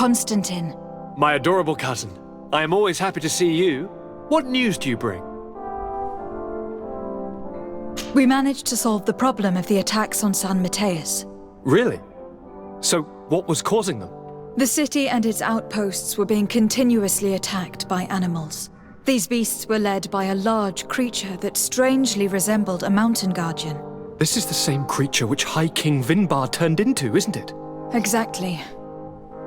Constantine. My adorable cousin. I am always happy to see you. What news do you bring? We managed to solve the problem of the attacks on San Mateus. Really? So, what was causing them? The city and its outposts were being continuously attacked by animals. These beasts were led by a large creature that strangely resembled a mountain guardian. This is the same creature which High King Vinbar turned into, isn't it? Exactly.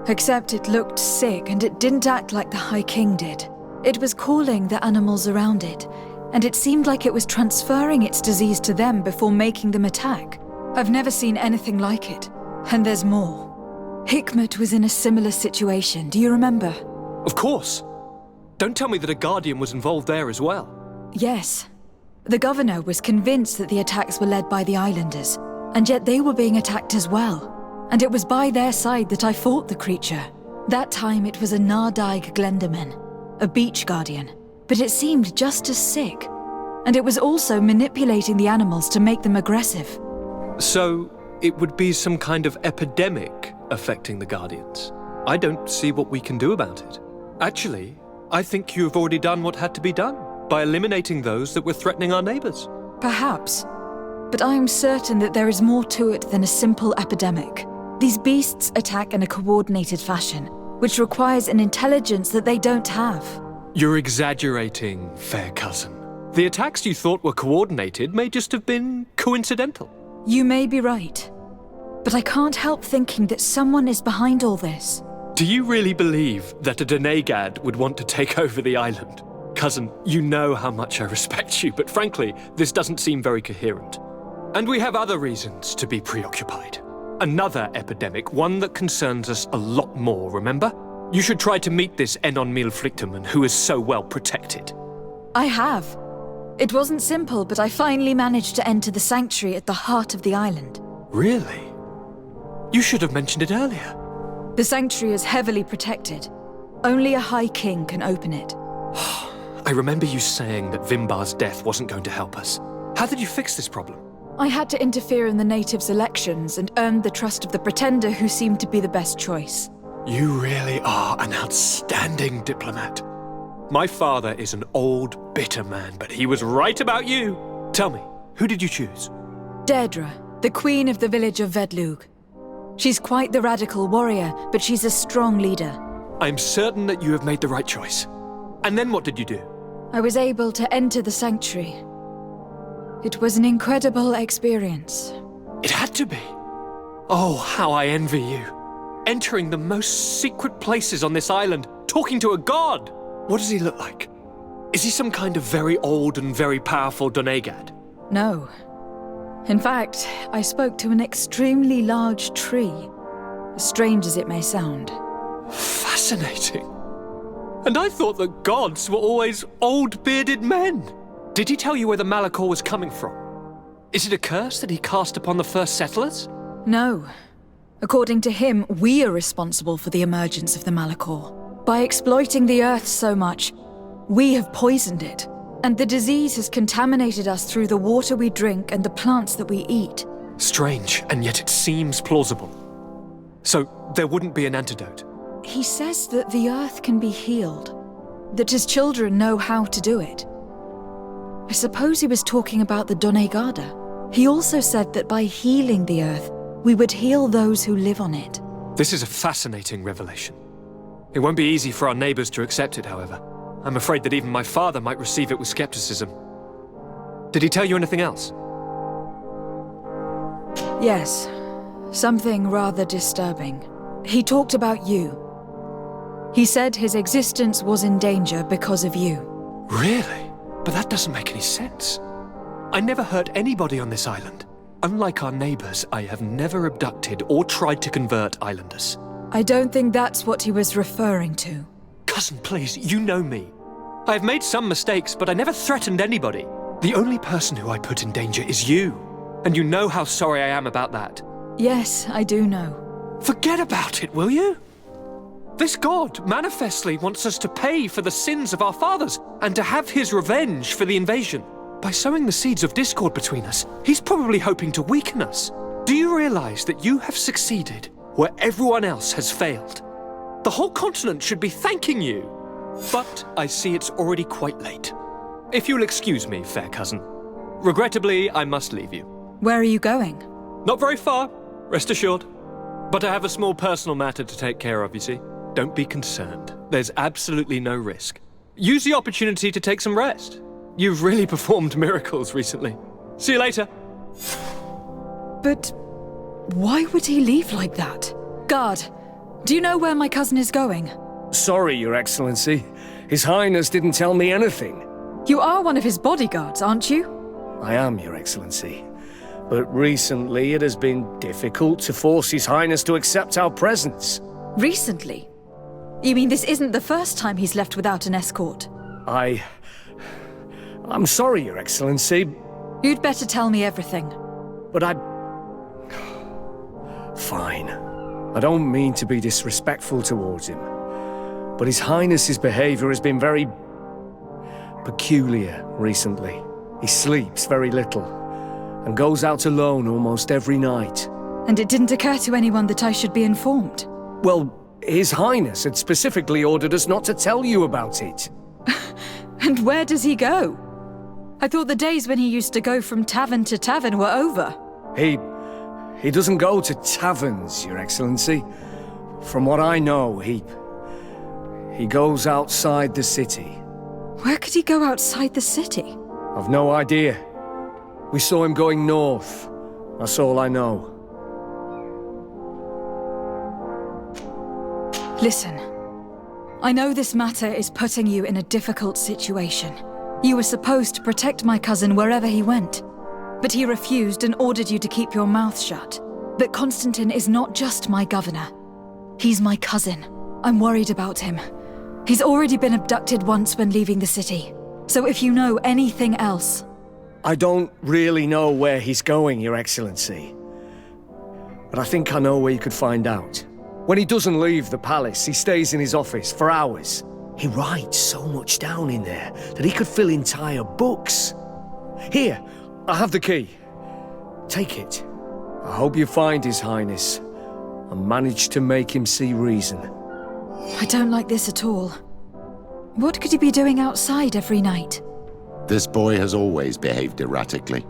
Except it looked sick and it didn't act like the High King did. It was calling the animals around it, and it seemed like it was transferring its disease to them before making them attack. I've never seen anything like it. And there's more. Hikmet was in a similar situation, do you remember? Of course. Don't tell me that a guardian was involved there as well. Yes. The governor was convinced that the attacks were led by the islanders, and yet they were being attacked as well. And it was by their side that I fought the creature. That time it was a Nardaig Glenderman, a beach guardian, but it seemed just as sick. And it was also manipulating the animals to make them aggressive. So, it would be some kind of epidemic affecting the Guardians. I don't see what we can do about it. Actually, I think you've already done what had to be done by eliminating those that were threatening our neighbors. Perhaps. But I am certain that there is more to it than a simple epidemic. These beasts attack in a coordinated fashion, which requires an intelligence that they don't have. You're exaggerating, fair cousin. The attacks you thought were coordinated may just have been coincidental. You may be right. But I can't help thinking that someone is behind all this. Do you really believe that a Denegad would want to take over the island? Cousin, you know how much I respect you, but frankly, this doesn't seem very coherent. And we have other reasons to be preoccupied. Another epidemic, one that concerns us a lot more, remember? You should try to meet this Enon frichtimen who is so well protected. I have. It wasn't simple, but I finally managed to enter the sanctuary at the heart of the island. Really? You should have mentioned it earlier. The sanctuary is heavily protected. Only a High King can open it. I remember you saying that Vimbar's death wasn't going to help us. How did you fix this problem? I had to interfere in the natives' elections and earned the trust of the pretender who seemed to be the best choice. You really are an outstanding diplomat. My father is an old, bitter man, but he was right about you. Tell me, who did you choose? Deirdre, the queen of the village of Vedlug. She's quite the radical warrior, but she's a strong leader. I'm certain that you have made the right choice. And then what did you do? I was able to enter the sanctuary. It was an incredible experience. It had to be. Oh, how I envy you. Entering the most secret places on this island, talking to a god. What does he look like? Is he some kind of very old and very powerful Donegad? No. In fact, I spoke to an extremely large tree, as strange as it may sound. Fascinating. And I thought that gods were always old bearded men. Did he tell you where the Malachor was coming from? Is it a curse that he cast upon the first settlers? No. According to him, we are responsible for the emergence of the Malachor. By exploiting the earth so much, we have poisoned it. And the disease has contaminated us through the water we drink and the plants that we eat. Strange, and yet it seems plausible. So, there wouldn't be an antidote? He says that the earth can be healed. That his children know how to do it. I suppose he was talking about the Donegada. He also said that by healing the earth, we would heal those who live on it. This is a fascinating revelation. It won't be easy for our neighbors to accept it, however. I'm afraid that even my father might receive it with skepticism. Did he tell you anything else? Yes. Something rather disturbing. He talked about you. He said his existence was in danger because of you. Really? But that doesn't make any sense. I never hurt anybody on this island. Unlike our neighbors, I have never abducted or tried to convert islanders. I don't think that's what he was referring to. Cousin, please, you know me. I have made some mistakes, but I never threatened anybody. The only person who I put in danger is you. And you know how sorry I am about that. Yes, I do know. Forget about it, will you? This god manifestly wants us to pay for the sins of our fathers and to have his revenge for the invasion. By sowing the seeds of discord between us, he's probably hoping to weaken us. Do you realize that you have succeeded where everyone else has failed? The whole continent should be thanking you. But I see it's already quite late. If you'll excuse me, fair cousin. Regrettably, I must leave you. Where are you going? Not very far, rest assured. But I have a small personal matter to take care of, you see. Don't be concerned. There's absolutely no risk. Use the opportunity to take some rest. You've really performed miracles recently. See you later. But why would he leave like that? Guard, do you know where my cousin is going? Sorry, Your Excellency. His Highness didn't tell me anything. You are one of his bodyguards, aren't you? I am, Your Excellency. But recently it has been difficult to force His Highness to accept our presence. Recently? You mean this isn't the first time he's left without an escort? I'm sorry, Your Excellency. You'd better tell me everything. But Fine. I don't mean to be disrespectful towards him. But His Highness's behavior has been very peculiar recently. He sleeps very little and goes out alone almost every night. And it didn't occur to anyone that I should be informed? Well, His Highness had specifically ordered us not to tell you about it. And where does he go? I thought the days when he used to go from tavern to tavern were over. He doesn't go to taverns, Your Excellency. From what I know, he goes outside the city. Where could he go outside the city? I've no idea. We saw him going north. That's all I know. Listen. I know this matter is putting you in a difficult situation. You were supposed to protect my cousin wherever he went. But he refused and ordered you to keep your mouth shut. But Constantine is not just my governor. He's my cousin. I'm worried about him. He's already been abducted once when leaving the city. So if you know anything else... I don't really know where he's going, Your Excellency. But I think I know where you could find out. When he doesn't leave the palace, he stays in his office for hours. He writes so much down in there that he could fill entire books. Here, I have the key. Take it. I hope you find His Highness and manage to make him see reason. I don't like this at all. What could he be doing outside every night? This boy has always behaved erratically.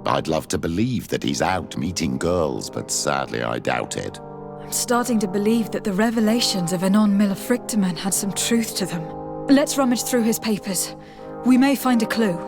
I'd love to believe that he's out meeting girls, but sadly I doubt it. I'm starting to believe that the revelations of Anon Miller frichtimen had some truth to them. Let's rummage through his papers. We may find a clue.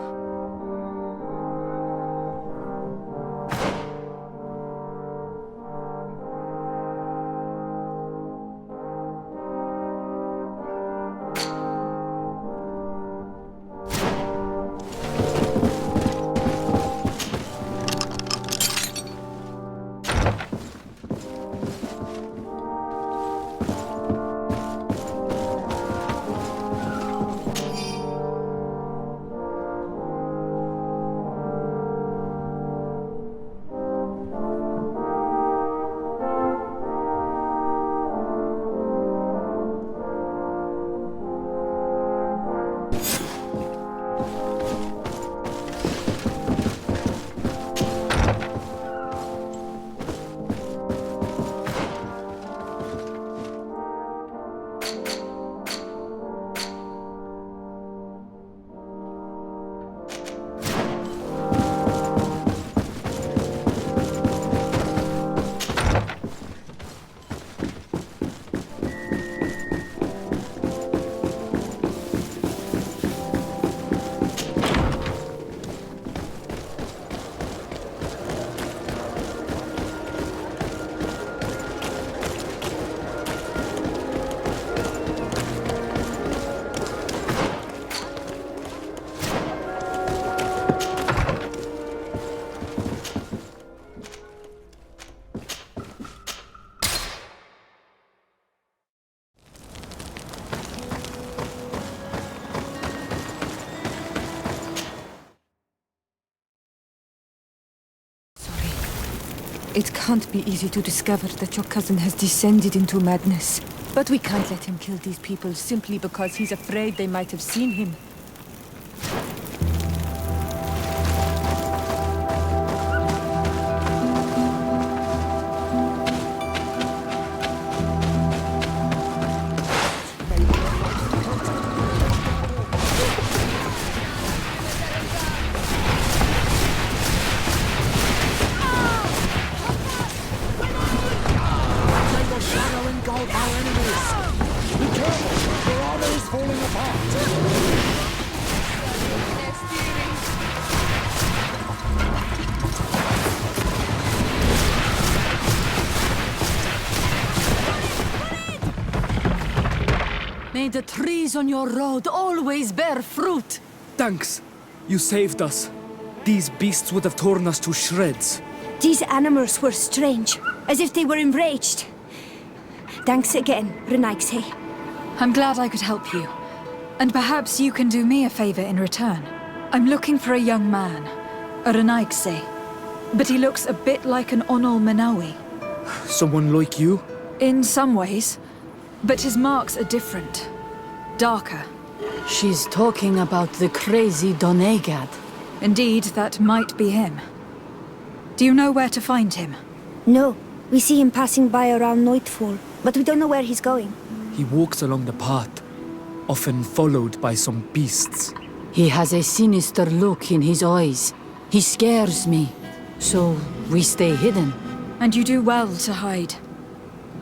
It can't be easy to discover that your cousin has descended into madness. But we can't let him kill these people simply because he's afraid they might have seen him. May the trees on your road always bear fruit. Thanks. You saved us. These beasts would have torn us to shreds. These animals were strange, as if they were enraged. Thanks again, Renaigse. I'm glad I could help you. And perhaps you can do me a favor in return. I'm looking for a young man, a Renaigse. But he looks a bit like an Onol Manawi. Someone like you? In some ways. But his marks are different. Darker. She's talking about the crazy Donegad. Indeed, that might be him. Do you know where to find him? No, we see him passing by around nightfall, but we don't know where he's going. He walks along the path, often followed by some beasts. He has a sinister look in his eyes. He scares me. So we stay hidden. And you do well to hide.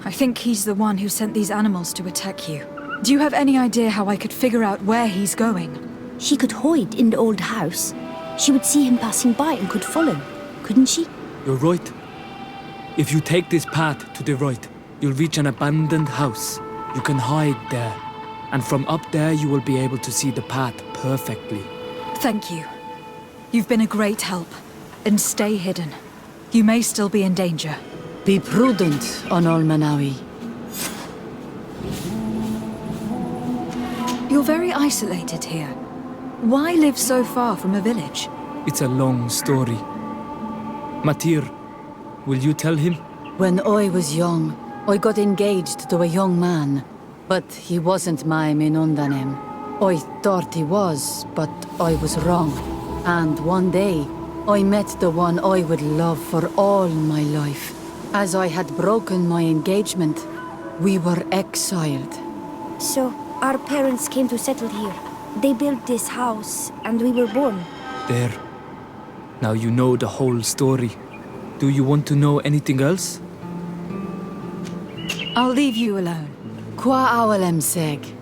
I think he's the one who sent these animals to attack you. Do you have any idea how I could figure out where he's going? She could hide in the old house. She would see him passing by and could follow, couldn't she? You're right. If you take this path to the right, you'll reach an abandoned house. You can hide there. And from up there you will be able to see the path perfectly. Thank you. You've been a great help. And stay hidden. You may still be in danger. Be prudent, Onol Manawi. You're very isolated here. Why live so far from a village? It's a long story. Matir, will you tell him? When I was young, I got engaged to a young man. But he wasn't my Minundanem. I thought he was, but I was wrong. And one day, I met the one I would love for all my life. As I had broken my engagement, we were exiled. So, our parents came to settle here. They built this house, and we were born. There. Now you know the whole story. Do you want to know anything else? I'll leave you alone. Qua awalem seg.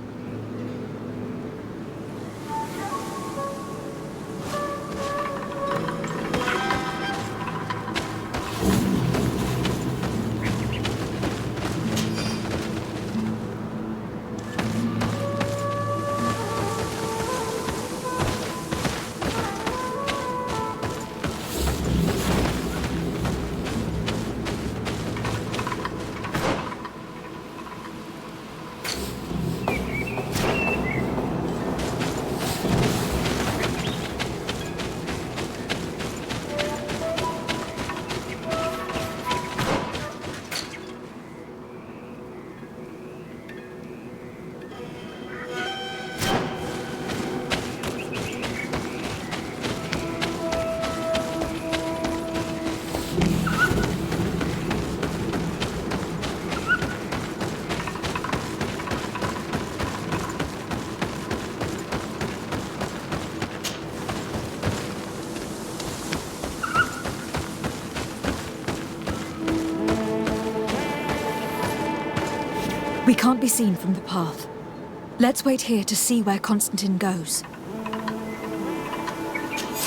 We can't be seen from the path. Let's wait here to see where Constantine goes.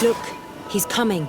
Look, he's coming.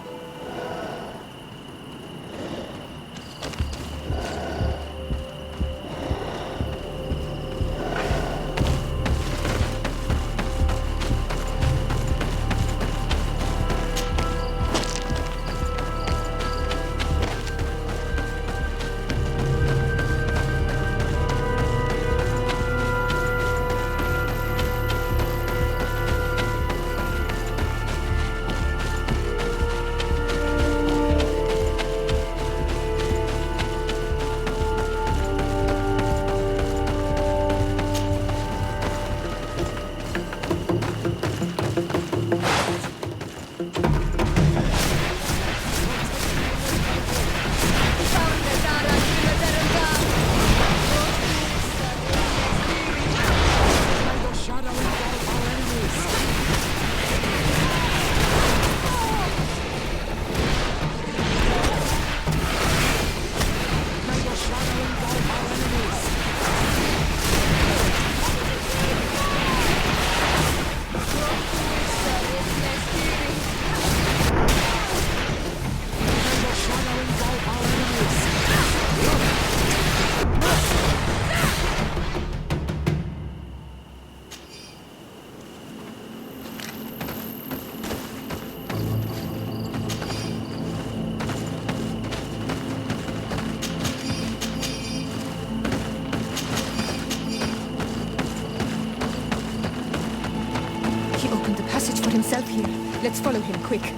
Let's follow him, quick.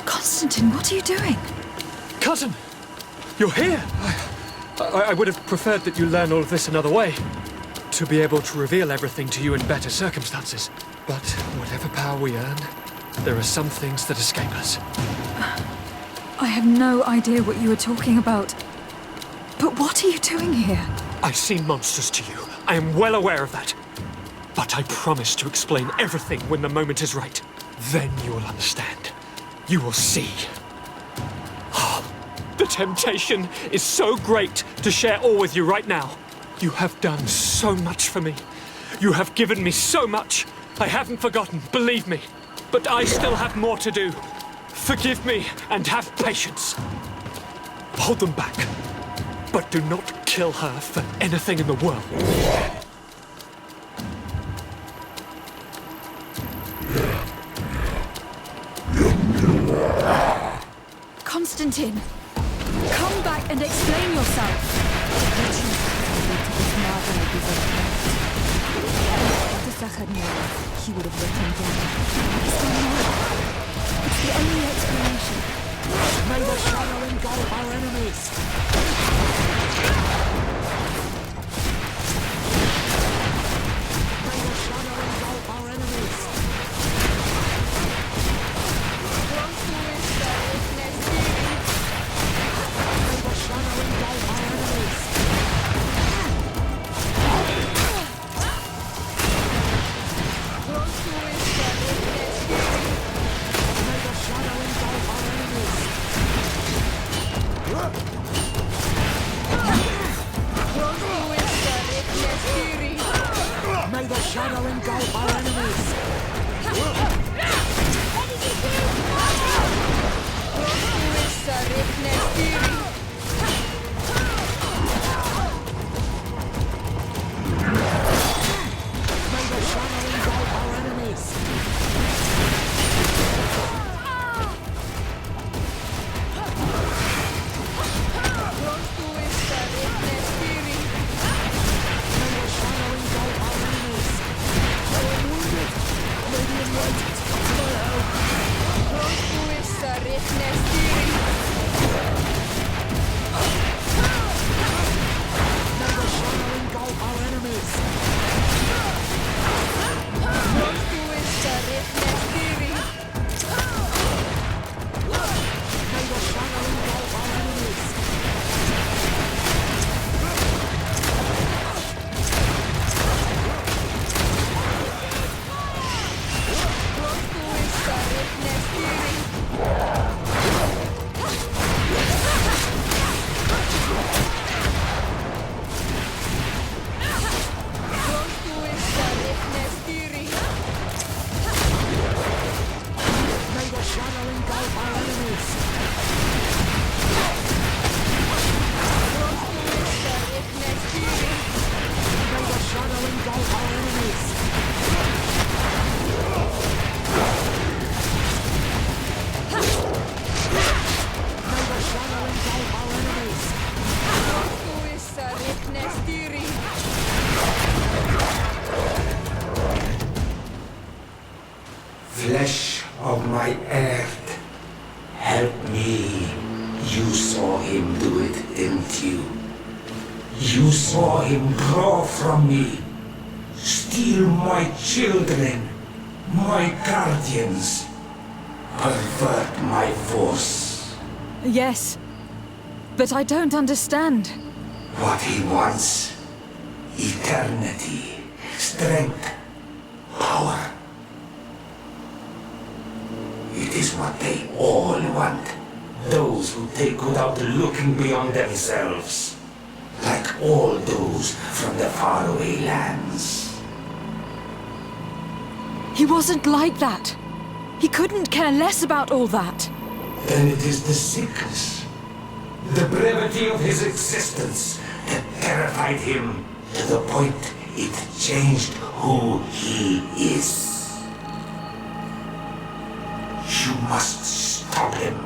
Constantine, what are you doing? Cousin! You're here! I would have preferred that you learn all of this another way. To be able to reveal everything to you in better circumstances. But whatever power we earn, there are some things that escape us. I have no idea what you are talking about. But what are you doing here? I seem monstrous to you. I am well aware of that. But I promise to explain everything when the moment is right. Then you will understand. You will see. The temptation is so great to share all with you right now. You have done so much for me. You have given me so much. I haven't forgotten, believe me. But I still have more to do. Forgive me and have patience. Hold them back. But do not kill her for anything in the world. Constantine, come back and explain yourself. He would have let him down. It's the only explanation. May the shadow engulf our enemies! May the shadow engulf our enemies! May the shadow engulf our enemies! May the shadow engulf our enemies! May the shadow engulf our enemies! May the shadow engulf our enemies! I am wounded! May the enlightened come to my help! May the shadow engulf our enemies! May the shadow engulf our enemies! May the shadow engulf our enemies! May the shadow engulf our enemies! May the shadow engulf our enemies! Flesh of my earth, help me. You saw him do it, didn't you? You saw him draw from me steal my children, my guardians, pervert my force. Yes, but I don't understand. What he wants, eternity, strength, power. It is what they all want. Those who take without looking beyond themselves. Like all those from the faraway lands. He wasn't like that. He couldn't care less about all that. Then it is the sickness, the brevity of his existence that terrified him to the point it changed who he is. You must stop him.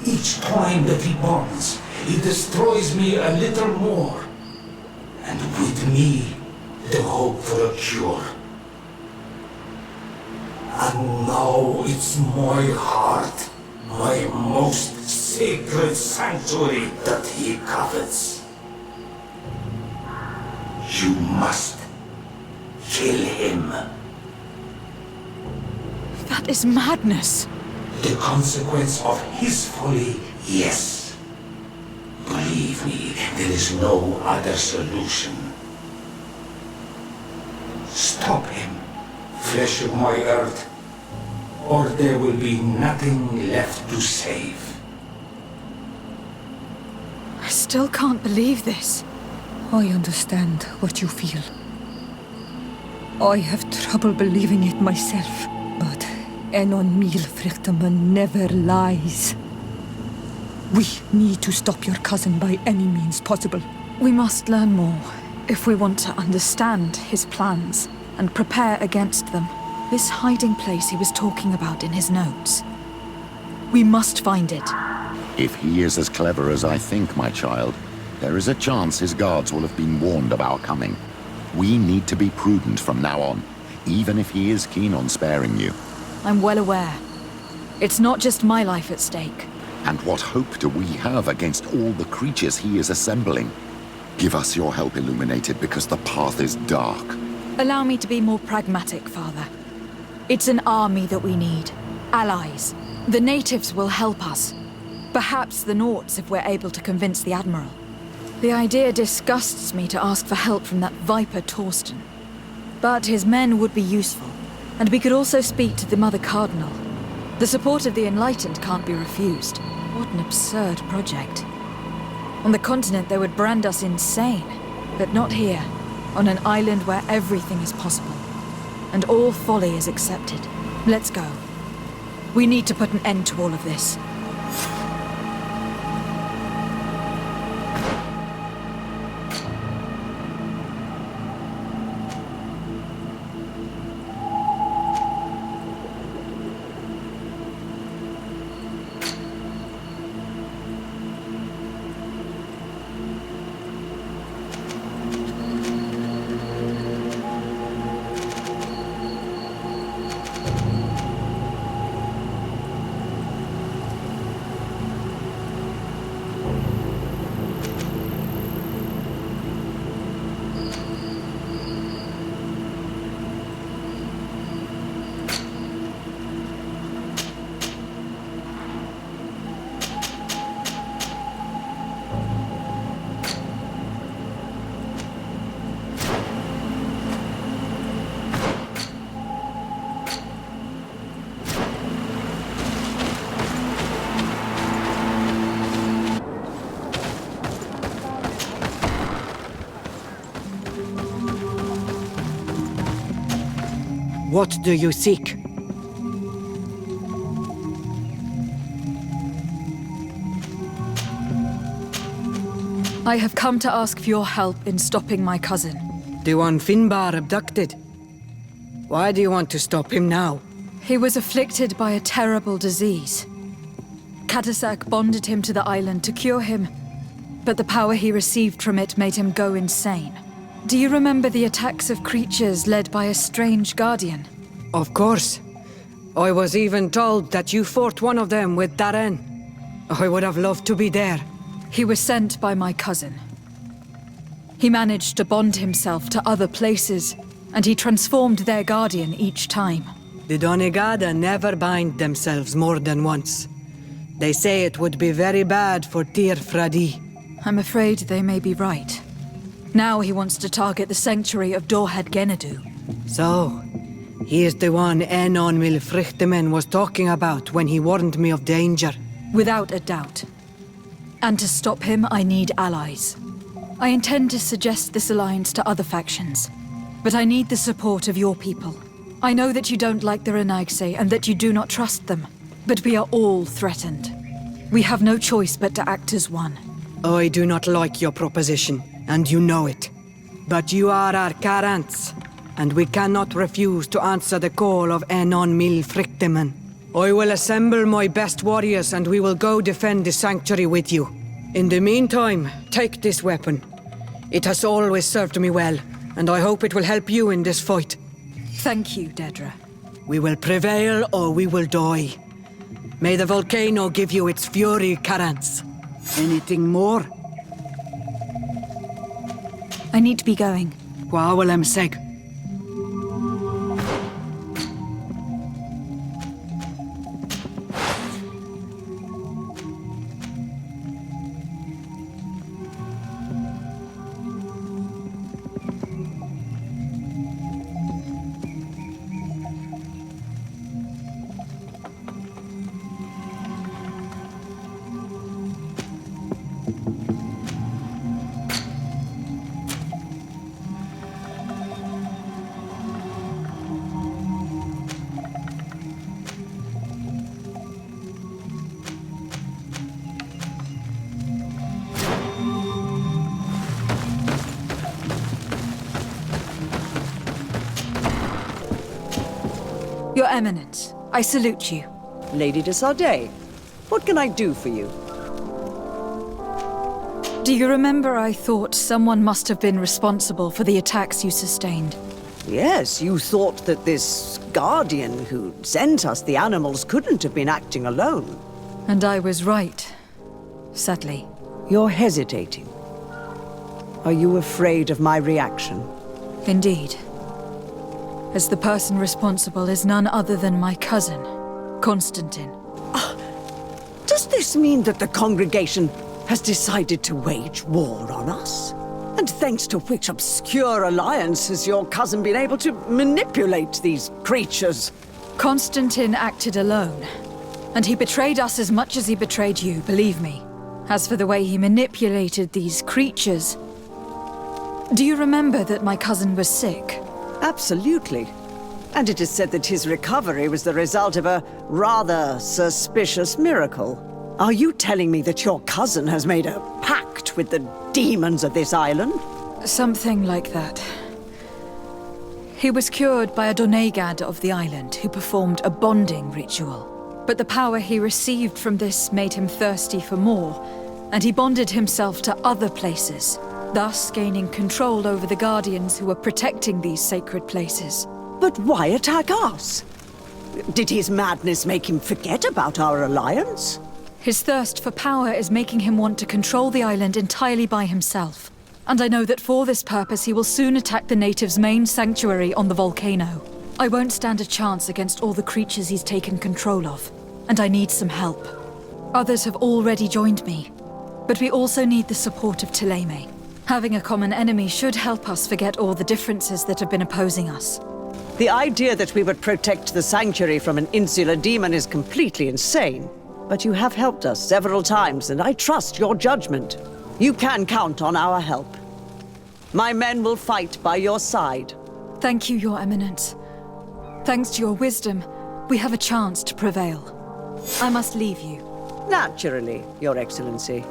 Each time that he bonds, he destroys me a little more. And with me, the hope for a cure. And now it's my heart, my most sacred sanctuary that he covets. You must kill him. That is madness. The consequence of his folly, yes. Believe me, there is no other solution. Stop him, flesh of my earth, or there will be nothing left to save. I still can't believe this. I understand what you feel. I have trouble believing it myself, but Enon Mil frichtimen never lies. We need to stop your cousin by any means possible. We must learn more if we want to understand his plans and prepare against them. This hiding place he was talking about in his notes. We must find it. If he is as clever as I think, my child, there is a chance his guards will have been warned of our coming. We need to be prudent from now on, even if he is keen on sparing you. I'm well aware. It's not just my life at stake. And what hope do we have against all the creatures he is assembling? Give us your help, Illuminated, because the path is dark. Allow me to be more pragmatic, Father. It's an army that we need. Allies. The natives will help us. Perhaps the Nauts if we're able to convince the Admiral. The idea disgusts me to ask for help from that Viper Torsten. But his men would be useful, and we could also speak to the Mother Cardinal. The support of the Enlightened can't be refused. What an absurd project. On the continent they would brand us insane, but not here, on an island where everything is possible, and all folly is accepted. Let's go. We need to put an end to all of this. What do you seek? I have come to ask for your help in stopping my cousin. The one Finbar abducted. Why do you want to stop him now? He was afflicted by a terrible disease. Katasak bonded him to the island to cure him, but the power he received from it made him go insane. Do you remember the attacks of creatures led by a strange guardian? Of course. I was even told that you fought one of them with Darren. I would have loved to be there. He was sent by my cousin. He managed to bond himself to other places, and he transformed their guardian each time. The Donegada never bind themselves more than once. They say it would be very bad for Tir Fradi. I'm afraid they may be right. Now he wants to target the sanctuary of Dorhead Genadu. So, he is the one Enon Mil frichtimen was talking about when he warned me of danger. Without a doubt. And to stop him, I need allies. I intend to suggest this alliance to other factions, but I need the support of your people. I know that you don't like the Renaigse and that you do not trust them, but we are all threatened. We have no choice but to act as one. I do not like your proposition, and you know it. But you are our Karants, and we cannot refuse to answer the call of Enon Mil frichtimen. I will assemble my best warriors and we will go defend the sanctuary with you. In the meantime, take this weapon. It has always served me well, and I hope it will help you in this fight. Thank you, Dedra. We will prevail or we will die. May the volcano give you its fury, Karants. Anything more? I need to be going. Quawalem seg. Your Eminence, I salute you. Lady de Sardet, what can I do for you? Do you remember I thought someone must have been responsible for the attacks you sustained? Yes, you thought that this guardian who sent us the animals couldn't have been acting alone. And I was right, sadly. You're hesitating. Are you afraid of my reaction? Indeed. As the person responsible is none other than my cousin, Constantine. Does this mean that the congregation has decided to wage war on us? And thanks to which obscure alliance has your cousin been able to manipulate these creatures? Constantine acted alone, and he betrayed us as much as he betrayed you, believe me. As for the way he manipulated these creatures... Do you remember that my cousin was sick? Absolutely. And it is said that his recovery was the result of a rather suspicious miracle. Are you telling me that your cousin has made a pact with the demons of this island? Something like that. He was cured by a Donegad of the island who performed a bonding ritual. But the power he received from this made him thirsty for more, and he bonded himself to other places, thus gaining control over the guardians who were protecting these sacred places. But why attack us? Did his madness make him forget about our alliance? His thirst for power is making him want to control the island entirely by himself. And I know that for this purpose he will soon attack the natives' main sanctuary on the volcano. I won't stand a chance against all the creatures he's taken control of, and I need some help. Others have already joined me, but we also need the support of Thélème. Having a common enemy should help us forget all the differences that have been opposing us. The idea that we would protect the sanctuary from an insular demon is completely insane. But you have helped us several times, and I trust your judgment. You can count on our help. My men will fight by your side. Thank you, Your Eminence. Thanks to your wisdom, we have a chance to prevail. I must leave you. Naturally, Your Excellency.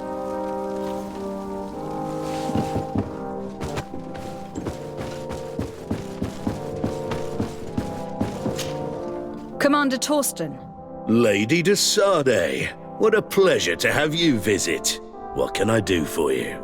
Commander Torsten. Lady de Sardet, what a pleasure to have you visit. What can I do for you?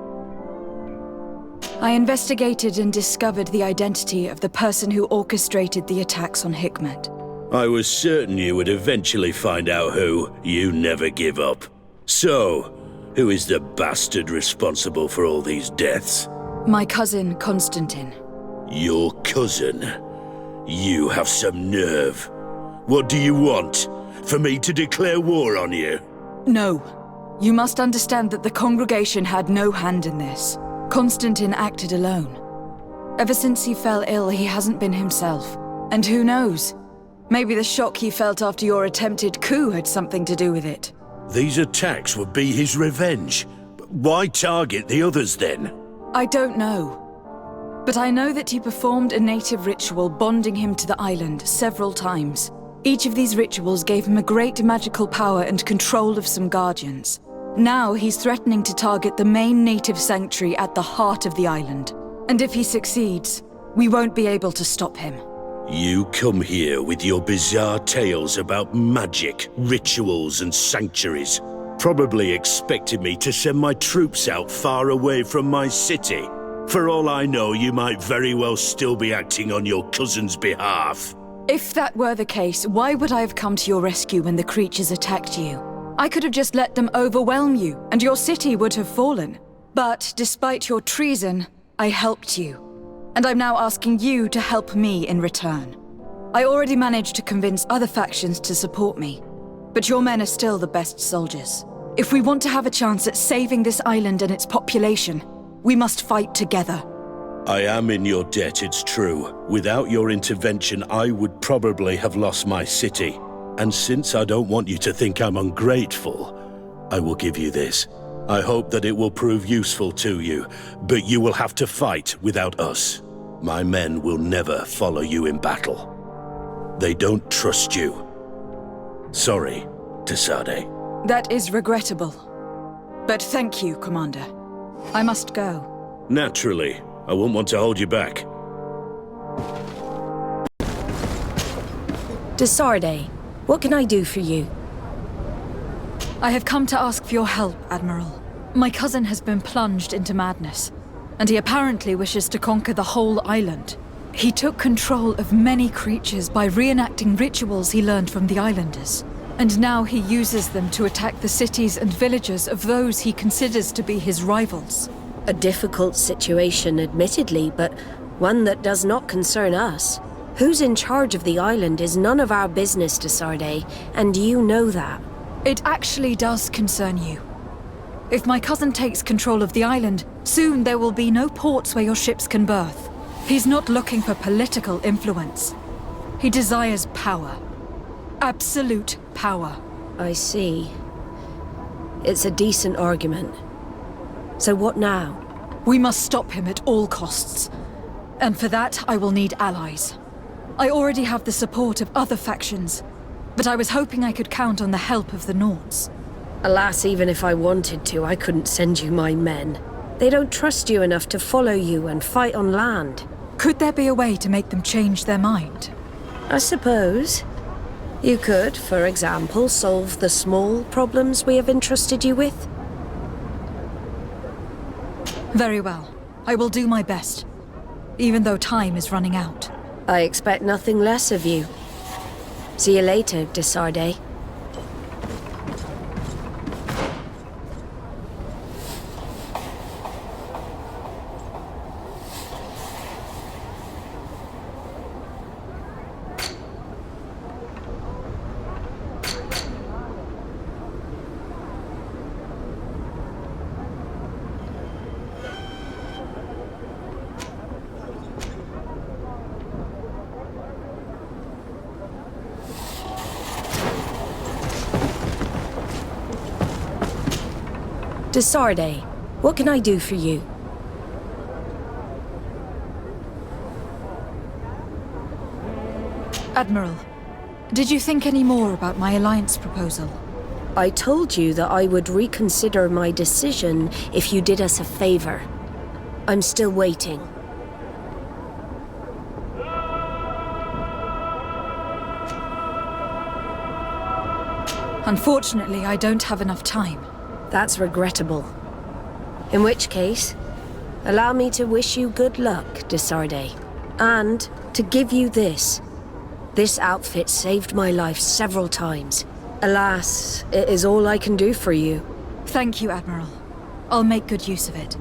I investigated and discovered the identity of the person who orchestrated the attacks on Hikmet. I was certain you would eventually find out who. You never give up. So, who is the bastard responsible for all these deaths? My cousin, Constantine. Your cousin? You have some nerve. What do you want? For me to declare war on you? No. You must understand that the congregation had no hand in this. Constantine acted alone. Ever since he fell ill, he hasn't been himself. And who knows? Maybe the shock he felt after your attempted coup had something to do with it. These attacks would be his revenge. Why target the others then? I don't know. But I know that he performed a native ritual bonding him to the island several times. Each of these rituals gave him a great magical power and control of some guardians. Now he's threatening to target the main native sanctuary at the heart of the island. And if he succeeds, we won't be able to stop him. You come here with your bizarre tales about magic, rituals and sanctuaries. Probably expected me to send my troops out far away from my city. For all I know, you might very well still be acting on your cousin's behalf. If that were the case, why would I have come to your rescue when the creatures attacked you? I could have just let them overwhelm you, and your city would have fallen. But despite your treason, I helped you. And I'm now asking you to help me in return. I already managed to convince other factions to support me. But your men are still the best soldiers. If we want to have a chance at saving this island and its population, we must fight together. I am in your debt, it's true. Without your intervention, I would probably have lost my city. And since I don't want you to think I'm ungrateful, I will give you this. I hope that it will prove useful to you, but you will have to fight without us. My men will never follow you in battle. They don't trust you. Sorry, Tesade. That is regrettable. But thank you, Commander. I must go. Naturally. I won't want to hold you back. Desarde, what can I do for you? I have come to ask for your help, Admiral. My cousin has been plunged into madness, and he apparently wishes to conquer the whole island. He took control of many creatures by reenacting rituals he learned from the islanders. And now he uses them to attack the cities and villages of those he considers to be his rivals. A difficult situation, admittedly, but one that does not concern us. Who's in charge of the island is none of our business, Desarde, and you know that. It actually does concern you. If my cousin takes control of the island, soon there will be no ports where your ships can berth. He's not looking for political influence. He desires power. Absolute power. I see. It's a decent argument. So what now? We must stop him at all costs. And for that, I will need allies. I already have the support of other factions, but I was hoping I could count on the help of the Nords. Alas, even if I wanted to, I couldn't send you my men. They don't trust you enough to follow you and fight on land. Could there be a way to make them change their mind? I suppose. You could, for example, solve the small problems we have entrusted you with. Very well. I will do my best, even though time is running out. I expect nothing less of you. See you later, Desarde. Desarde, what can I do for you? Admiral, did you think any more about my alliance proposal? I told you that I would reconsider my decision if you did us a favor. I'm still waiting. Unfortunately, I don't have enough time. That's regrettable. In which case, allow me to wish you good luck, Desarde. And to give you this. This outfit saved my life several times. Alas, it is all I can do for you. Thank you, Admiral. I'll make good use of it.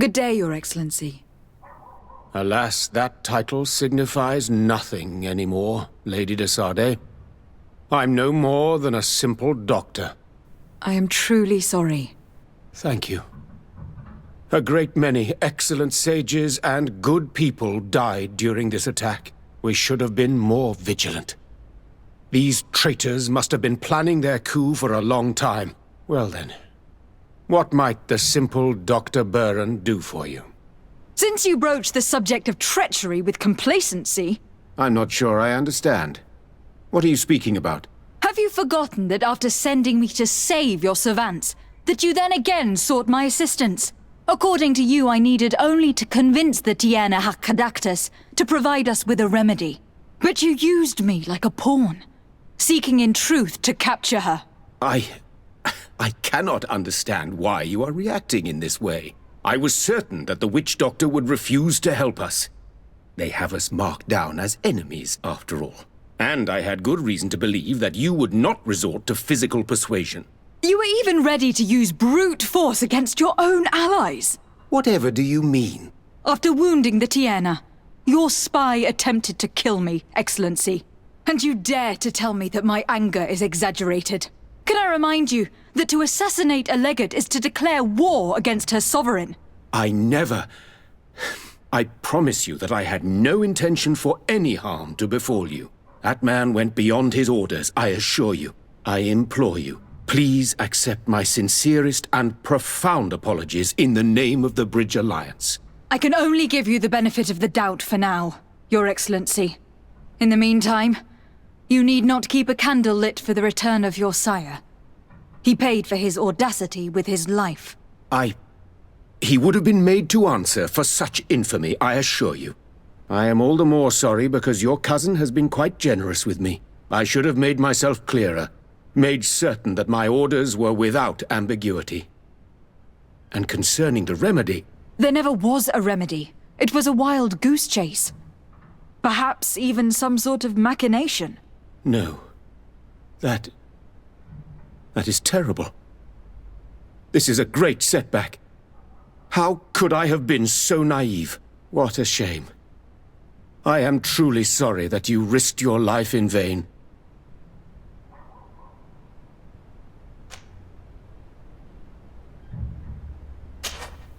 Good day, Your Excellency. Alas, that title signifies nothing anymore, Lady de Sardet. I'm no more than a simple doctor. I am truly sorry. Thank you. A great many excellent sages and good people died during this attack. We should have been more vigilant. These traitors must have been planning their coup for a long time. Well then, what might the simple Dr. Buren do for you? Since you broach the subject of treachery with complacency... I'm not sure I understand. What are you speaking about? Have you forgotten that after sending me to save your savants, that you then again sought my assistance? According to you, I needed only to convince the Tiana Hakadactus to provide us with a remedy. But you used me like a pawn, seeking in truth to capture her. I cannot understand why you are reacting in this way. I was certain that the witch doctor would refuse to help us. They have us marked down as enemies, after all. And I had good reason to believe that you would not resort to physical persuasion. You were even ready to use brute force against your own allies. Whatever do you mean? After wounding the Tiana, your spy attempted to kill me, Excellency. And you dare to tell me that my anger is exaggerated. Can I remind you that to assassinate a legate is to declare war against her sovereign? I never... I promise you that I had no intention for any harm to befall you. That man went beyond his orders, I assure you. I implore you, please accept my sincerest and profound apologies in the name of the Bridge Alliance. I can only give you the benefit of the doubt for now, Your Excellency. In the meantime, you need not keep a candle lit for the return of your sire. He paid for his audacity with his life. He would have been made to answer for such infamy, I assure you. I am all the more sorry because your cousin has been quite generous with me. I should have made myself clearer, made certain that my orders were without ambiguity. And concerning the remedy... There never was a remedy. It was a wild goose chase. Perhaps even some sort of machination. No. That is terrible. This is a great setback. How could I have been so naive? What a shame. I am truly sorry that you risked your life in vain.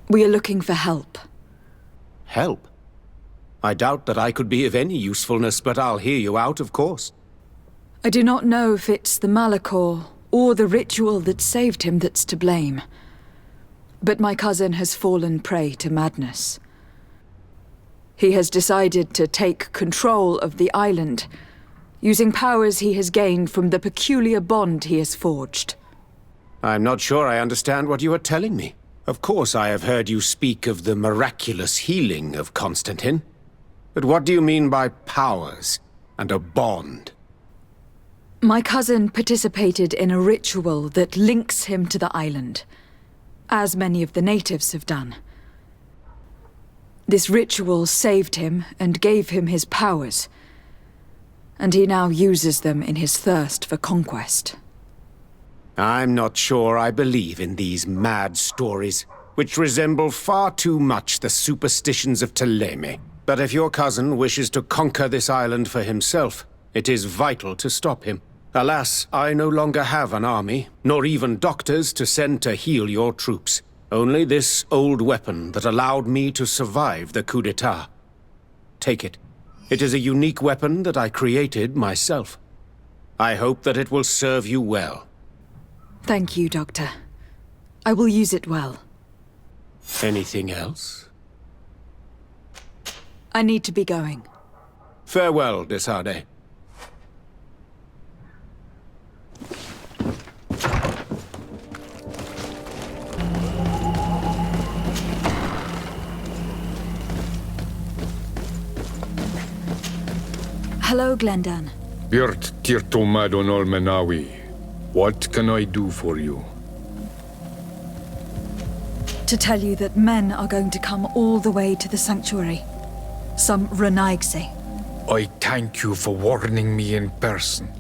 We are looking for help. Help? I doubt that I could be of any usefulness, but I'll hear you out, of course. I do not know if it's the Malachor or the ritual that saved him that's to blame. But my cousin has fallen prey to madness. He has decided to take control of the island, using powers he has gained from the peculiar bond he has forged. I'm not sure I understand what you are telling me. Of course I have heard you speak of the miraculous healing of Constantine. But what do you mean by powers and a bond? My cousin participated in a ritual that links him to the island, as many of the natives have done. This ritual saved him and gave him his powers, and he now uses them in his thirst for conquest. I'm not sure I believe in these mad stories, which resemble far too much the superstitions of Ptolemy. But if your cousin wishes to conquer this island for himself, it is vital to stop him. Alas, I no longer have an army, nor even doctors to send to heal your troops. Only this old weapon that allowed me to survive the coup d'etat. Take it. It is a unique weapon that I created myself. I hope that it will serve you well. Thank you, Doctor. I will use it well. Anything else? I need to be going. Farewell, de Sardet. Hello, Glendan. Birt Tirtomadon Olmenawi. What can I do for you? To tell you that men are going to come all the way to the sanctuary. Some Renaigse. I thank you for warning me in person.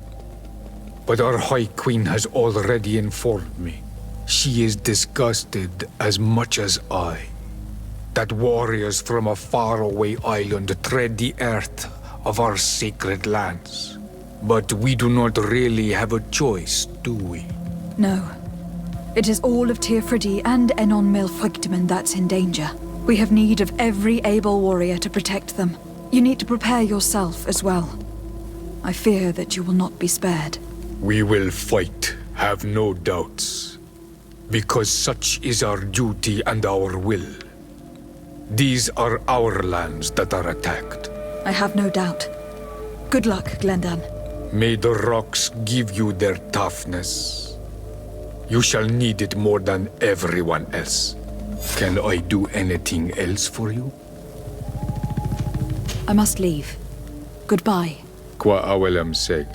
But our High Queen has already informed me. She is disgusted as much as I. that warriors from a faraway island tread the earth of our sacred lands. But we do not really have a choice, do we? No. It is all of Teirfridi and Enon Mil frichtimen that's in danger. We have need of every able warrior to protect them. You need to prepare yourself as well. I fear that you will not be spared. We will fight, have no doubts. Because such is our duty and our will. These are our lands that are attacked. I have no doubt. Good luck, Glendan. May the rocks give you their toughness. You shall need it more than everyone else. Can I do anything else for you? I must leave. Goodbye. Qua awelem seg.